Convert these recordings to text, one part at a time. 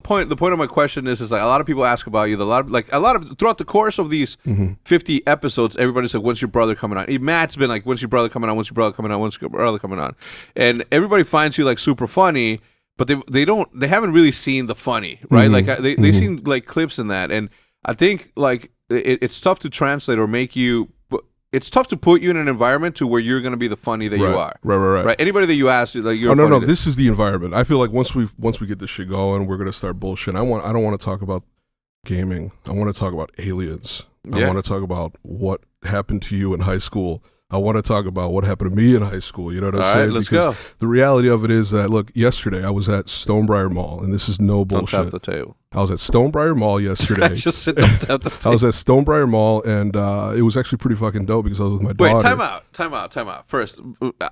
point of my question is like a lot of people ask about you. A lot of throughout the course of these 50 episodes, everybody's like, "When's your brother coming on?" Matt's been like, "When's your brother coming on? When's your brother coming on? When's your brother coming on?" And everybody finds you like super funny, but they haven't really seen the funny, right? Like they've seen like clips in that, and I think like it's tough to translate or make you. It's tough to put you in an environment to where you're going to be the funny that you are. Right. Anybody that you ask, like you're. Oh no, this is the environment. I feel like once we get this shit going, we're going to start bullshit. I don't want to talk about gaming. I want to talk about aliens. I want to talk about what happened to you in high school. I want to talk about what happened to me in high school. You know what I'm saying? All right, let's go. The reality of it is that, look, yesterday I was at Stonebriar Mall, and this is no bullshit. Don't tap the table. I was at Stonebriar Mall yesterday. Just sit down, tap the table. I was at Stonebriar Mall, and it was actually pretty fucking dope because I was with my daughter. Wait, time out. First,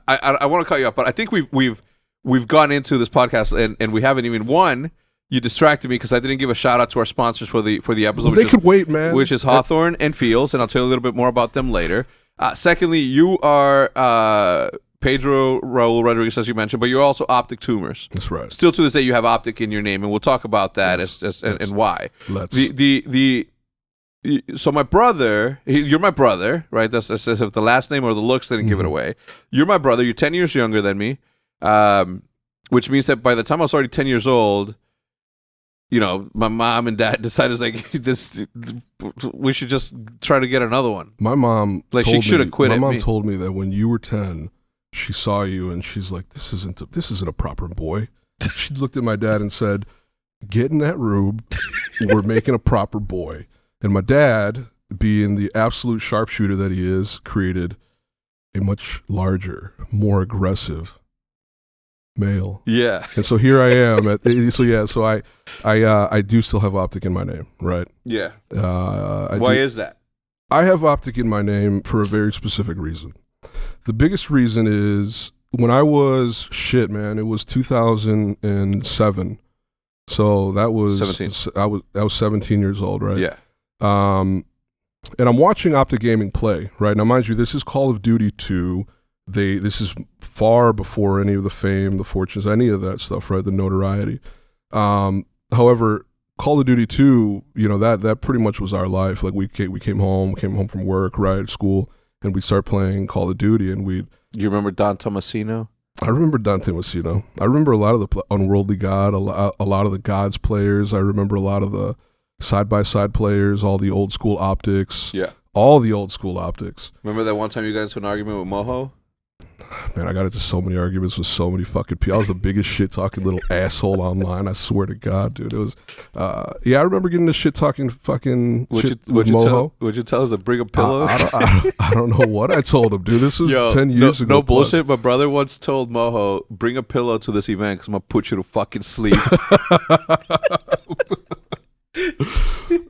I want to cut you off, but I think we've gone into this podcast and we haven't even won. You distracted me because I didn't give a shout out to our sponsors for the episode. Well, they could wait, man. Which is Hawthorne and Fields, and I'll tell you a little bit more about them later. Secondly, you are Pedro Raul Rodriguez, as you mentioned, but you're also OpTic Tumors. That's right. Still to this day, you have OpTic in your name, and we'll talk about that and why. Let's. So my brother, you're my brother, right? That's if the last name or the looks didn't give it away. You're my brother. You're 10 years younger than me, which means that by the time I was already 10 years old, you know, my mom and dad decided like we should just try to get another one. My mom, like she should have quit. My mom told me that when you were 10, she saw you and she's like, "This isn't a proper boy." She looked at my dad and said, "Get in that room. We're making a proper boy." And my dad, being the absolute sharpshooter that he is, created a much larger, more aggressive male. Yeah. And so here I am. So I do still have OpTic in my name, right? Yeah. Why is that? I have OpTic in my name for a very specific reason. The biggest reason is when I was it was 2007. So that was 17. I was 17 years old, right? Yeah. And I'm watching OpTic Gaming play, right? Now mind you, this is Call of Duty 2. This is far before any of the fame, the fortunes, any of that stuff, right? The notoriety. However, Call of Duty 2, you know, that pretty much was our life. Like we came home from work, right, school, and we'd start playing Call of Duty, and we'd. You remember Don Tomasino? I remember Don Tomasino. I remember a lot of the Unworldly God, a lot of the Gods players. I remember a lot of the side-by-side players, all the old school optics. Yeah. All the old school optics. Remember that one time you got into an argument with Moho? Man, I got into so many arguments with so many fucking people. I was the biggest shit-talking little asshole online. I swear to God, dude. It was, I remember getting the shit-talking fucking shit with Moho. Would you tell us to bring a pillow? I don't know what I told him, dude. This was 10 years ago. No bullshit. My brother once told Moho, bring a pillow to this event because I'm going to put you to fucking sleep.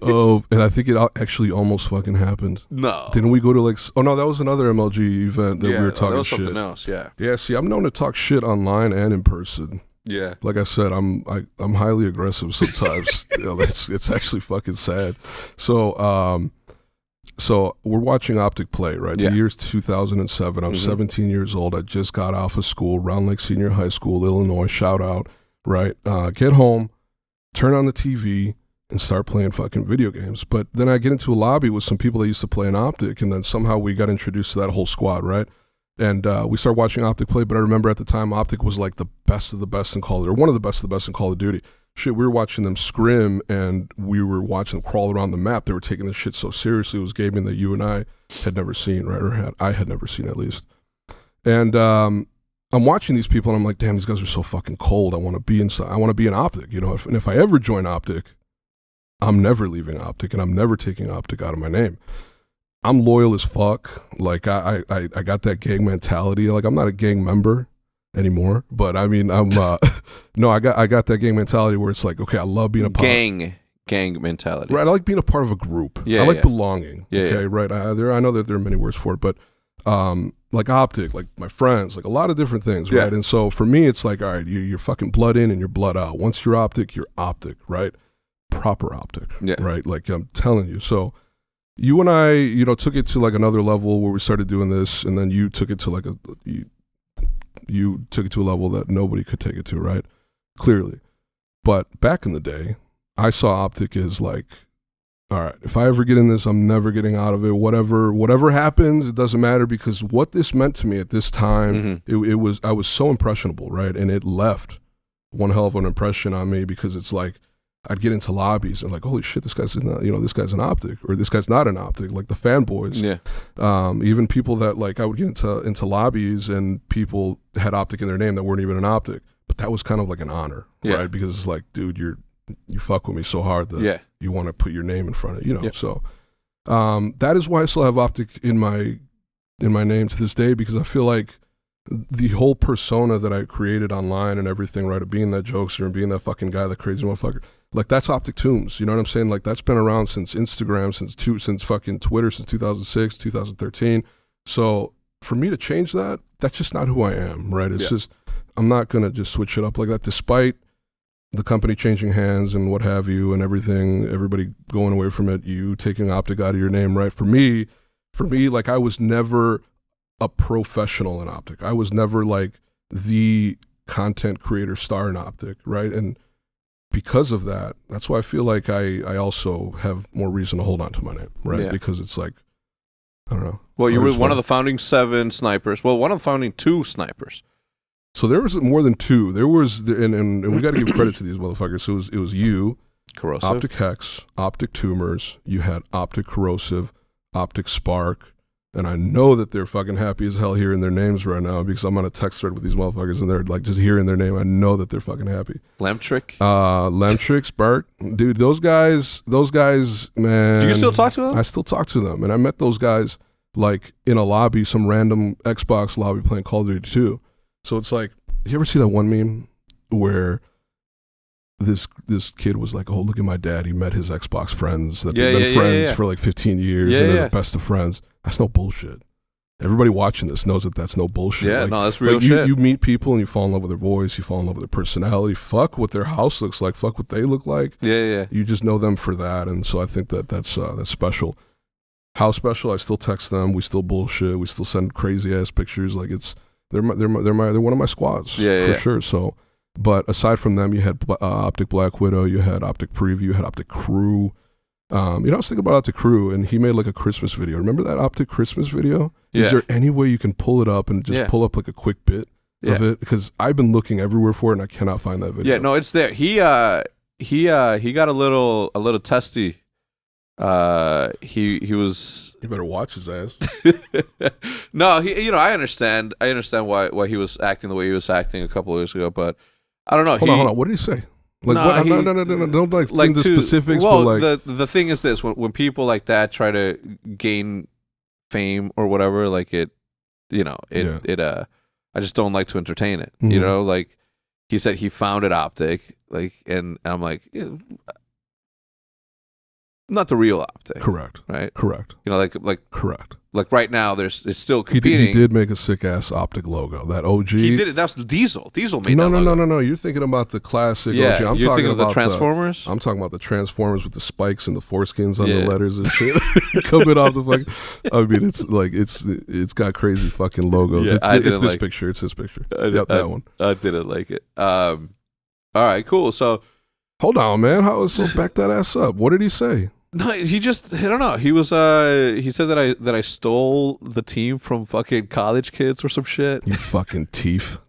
Oh, and I think it actually almost fucking happened. No. Didn't we go to like... Oh, no, that was another MLG event that we were talking shit. That was something else, yeah. Yeah, see, I'm known to talk shit online and in person. Yeah. Like I said, I'm highly aggressive sometimes. You know, it's actually fucking sad. So we're watching OpTic play, right? Yeah. The year's 2007. I'm 17 years old. I just got off of school, Round Lake Senior High School, Illinois. Shout out, right? Get home, turn on the TV, and start playing fucking video games. But then I get into a lobby with some people that used to play in OpTic, and then somehow we got introduced to that whole squad, right? And we started watching OpTic play, but I remember at the time OpTic was like the best of the best in Call of Duty, or one of the best in Call of Duty. Shit, we were watching them scrim, and we were watching them crawl around the map. They were taking this shit so seriously. It was gaming that you and I had never seen, right? Or I had never seen, at least. And I'm watching these people, and I'm like, damn, these guys are so fucking cold. I want to be inside. I want to be in OpTic, you know? If I ever join OpTic, I'm never leaving OpTic, and I'm never taking OpTic out of my name. I'm loyal as fuck. Like I got that gang mentality. Like I'm not a gang member anymore, but I mean I'm no, I got that gang mentality where it's like, okay, I love being a part gang mentality. Right, I like being a part of a group. Yeah, I like belonging. Yeah, okay, yeah. Right. I know that there are many words for it, but like OpTic, like my friends, like a lot of different things, right? And so for me, it's like, all right, you're fucking blood in and you're blood out. Once you're OpTic, right? Proper OpTic, right? Like I'm telling you. So you and I, you know, took it to like another level where we started doing this, and then you took it to like you took it to a level that nobody could take it to, right? Clearly. But back in the day, I saw OpTic as like, all right, if I ever get in this, I'm never getting out of it. Whatever happens, it doesn't matter, because what this meant to me at this time, I was so impressionable, right? And it left one hell of an impression on me, because it's like I'd get into lobbies and like, holy shit, this guy's this guy's an OpTic, or this guy's not an OpTic, like the fanboys. Yeah. Even people that like I would get into lobbies and people had OpTic in their name that weren't even an OpTic, but that was kind of like an honor, right? Because it's like, dude, you fuck with me so hard that you want to put your name in front of it, So that is why I still have OpTic in my name to this day, because I feel like the whole persona that I created online and everything, right, of being that jokester and being that fucking guy, that crazy motherfucker, like that's OpTic Tumors. You know what I'm saying? Like that's been around since Instagram, since fucking Twitter, since 2006, 2013. So for me to change that, that's just not who I am, right? It's just, I'm not going to just switch it up like that, despite the company changing hands and what have you and everything, everybody going away from it, you taking OpTic out of your name, right? For me, like I was never a professional in OpTic. I was never like the content creator star in OpTic, right? And because of that, that's why I feel like I also have more reason to hold on to my name, right? Because it's like, I don't know. Well, you were one of the founding 7 snipers. Well, one of the founding 2 snipers. So there was more than 2. There was, and we got to give credit to these motherfuckers. So it was you, Corrosive, OpTic Hex, OpTic Tumors. You had OpTic Corrosive, OpTic Spark, and I know that they're fucking happy as hell hearing their names right now, because I'm on a text thread with these motherfuckers and they're like just hearing their name. I know that they're fucking happy. Lamtrick, Spark, dude. Those guys, man. Do you still talk to them? I still talk to them, and I met those guys like in a lobby, some random Xbox lobby playing Call of Duty 2. So it's like, you ever see that one meme where this kid was like, oh, look at my dad, he met his Xbox friends that they've been friends for like 15 years and they're the best of friends. That's no bullshit. Everybody watching this knows that that's no bullshit. Yeah, like, no, that's real shit. You meet people and you fall in love with their voice, you fall in love with their personality, fuck what their house looks like, fuck what they look like. Yeah. You just know them for that, and so I think that's special. How special? I still text them, we still bullshit, we still send crazy ass pictures, like they're one of my squads, for sure. So, but aside from them, you had OpTic Black Widow, you had OpTic Preview, you had OpTic Crew. I was thinking about OpTic Crew, and he made like a Christmas video. Remember that OpTic Christmas video? Is there any way you can pull it up and just pull up like a quick bit of it? Because I've been looking everywhere for it and I cannot find that video. Yeah, no, it's there. He got a little testy. He was. You better watch his ass. No, I understand why he was acting the way he was acting a couple of years ago, but I don't know. Hold on. What did he say? Like, no, don't like the specifics. Well, but like, the thing is this: when people like that try to gain fame or whatever, like I just don't like to entertain it. Mm-hmm. You know, like he said he founded OpTic, like, and I'm like, not the real OpTic. Correct. Right. Correct. Like correct. Like right now, it's still competing. He did make a sick ass OpTic logo. That OG. He did it. That's Diesel. Diesel made that logo. No. You're thinking about the classic OG. I'm you're thinking of the Transformers? I'm talking about the Transformers with the spikes and the foreskins on the letters and shit coming off the fucking. I mean, it's got crazy fucking logos. Yeah, it's this picture. It's this picture. That one. I didn't like it. All right, cool. So, hold on, man. So back that ass up. What did he say? No, he just, I don't know. He was he said that I stole the team from fucking college kids or some shit. You fucking thief.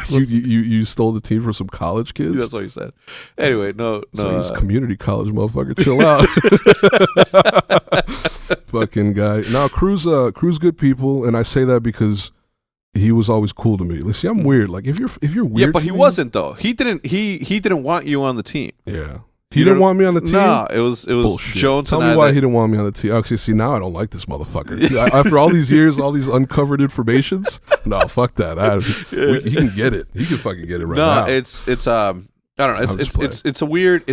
you stole the team from some college kids? That's what he said. Anyway, no. So he's community college motherfucker. Chill out. Fucking guy. Now Crew's good people, and I say that because he was always cool to me. Let's see, I'm weird. Like if you're weird. Yeah, but he wasn't though. He didn't want you on the team. Yeah. He didn't want me on the team? No, it was bullshit. Jones. Tell me why he didn't want me on the team. Actually, see, now I don't like this motherfucker. After all these years, all these uncovered informations, no, fuck that. He can get it. He can fucking get it right now. No, it's I don't know. It's a weird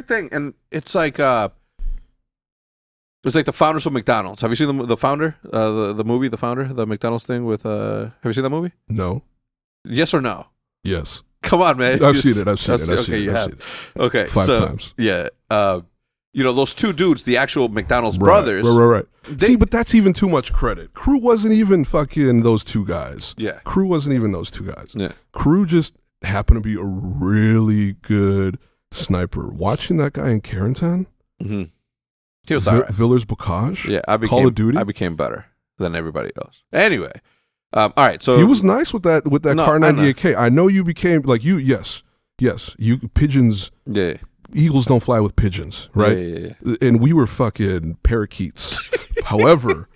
thing, and it's like the founders of McDonald's. Have you seen the founder? The movie, The Founder, the McDonald's thing with. Have you seen that movie? No. Yes or no? Yes. Come on, man. I've seen it. Okay, you have. Okay, 5 times. Yeah. Those two dudes, the actual McDonald's brothers. Right. See, but that's even too much credit. Crew wasn't even fucking those two guys. Yeah. Crew wasn't even those two guys. Yeah. Crew just happened to be a really good sniper. Watching that guy in Carentan, he was all right. Villers Bocage, Yeah, Call of Duty. I became better than everybody else. Anyway, all right. So he was nice with that Car 98K. I know you became like you. Yes, you pigeons. Yeah. Eagles don't fly with pigeons, right? Yeah. And we were fucking parakeets. However,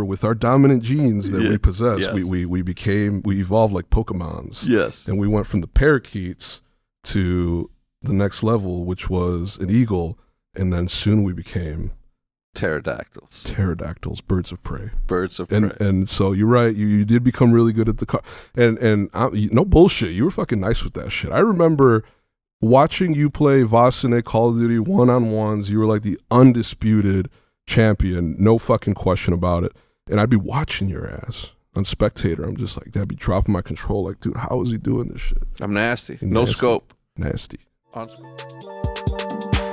with our dominant genes that we possess, Yes. we evolved like Pokemons. Yes. And we went from the parakeets to the next level, which was an eagle, and then soon we became Pterodactyls, birds of prey. Birds of prey. And so you're right. You did become really good at the car. And no bullshit. You were fucking nice with that shit. I remember watching you play Vasine Call of Duty one-on-ones. You were like the undisputed champion, no fucking question about it. And I'd be watching your ass on Spectator. I'm just like, I'd be dropping my control like, dude, how is he doing this shit? I'm nasty. Nasty. No scope. Nasty. On scope.